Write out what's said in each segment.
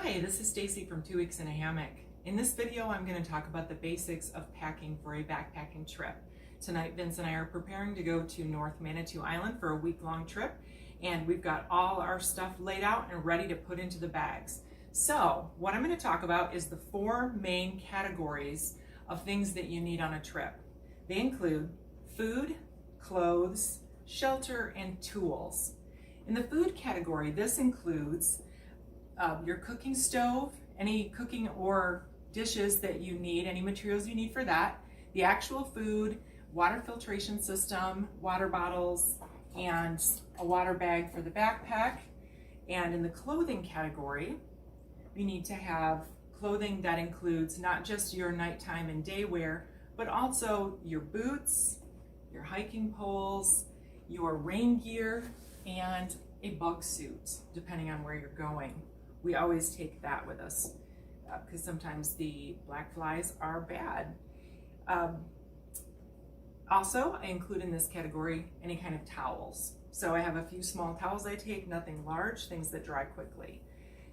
Hi, this is Stacie from 2 Weeks in a Hammock. In this video, I'm going to talk about the basics of packing for a backpacking trip. Tonight, Vince and I are preparing to go to North Manitou Island for a week-long trip, and we've got all our stuff laid out and ready to put into the bags. So, what I'm going to talk about is the 4 main categories of things that you need on a trip. They include food, clothes, shelter, and tools. In the food category, this includes your cooking stove, any cooking or dishes that you need, any materials you need for that, the actual food, water filtration system, water bottles, and a water bag for the backpack. And in the clothing category, you need to have clothing that includes not just your nighttime and day wear, but also your boots, your hiking poles, your rain gear, and a bug suit, depending on where you're going. We always take that with us because sometimes the black flies are bad. Also, I include in this category any kind of towels. So I have a few small towels I take, nothing large, things that dry quickly.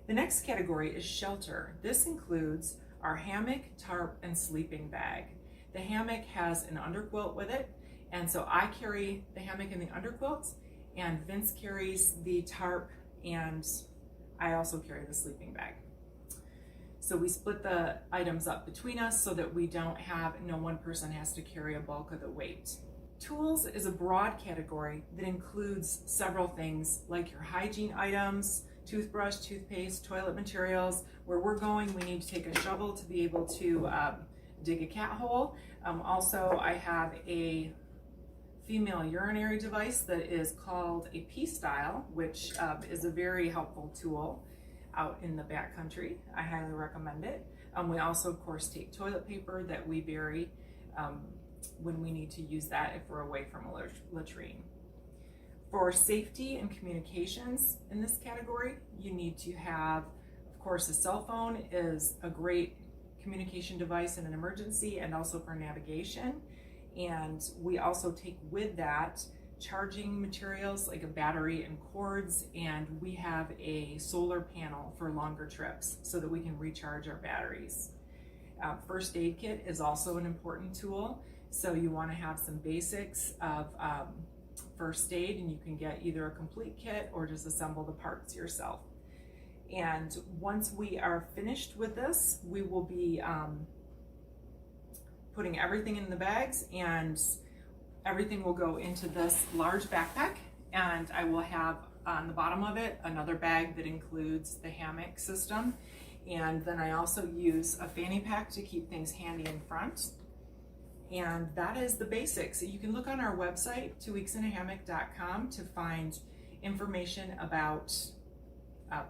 The next category is shelter. This includes our hammock, tarp, and sleeping bag. The hammock has an underquilt with it, and so I carry the hammock and the underquilt, and Vince carries the tarp, and I also carry the sleeping bag. So we split the items up between us so that no one person has to carry a bulk of the weight. Tools is a broad category that includes several things like your hygiene items, toothbrush, toothpaste, toilet materials. Where we're going, we need to take a shovel to be able to dig a cat hole. Also, I have a female urinary device that is called a P-Style, which is a very helpful tool out in the backcountry. I highly recommend it. We also, of course, take toilet paper that we bury when we need to use that if we're away from a latrine. For safety and communications in this category, you need to have, of course, a cell phone is a great communication device in an emergency and also for navigation. And we also take with that charging materials like a battery and cords, and we have a solar panel for longer trips so that we can recharge our batteries. First aid kit is also an important tool, so you want to have some basics of first aid, and you can get either a complete kit or just assemble the parts yourself. And once we are finished with this, we will be putting everything in the bags, and everything will go into this large backpack, and I will have on the bottom of it another bag that includes the hammock system, and then I also use a fanny pack to keep things handy in front. And that is the basics. You can look on our website 2weeksinahammock.com to find information about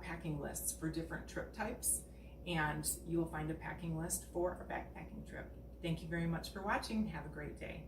packing lists for different trip types, and you will find a packing list for a backpacking trip. Thank you very much for watching. Have a great day.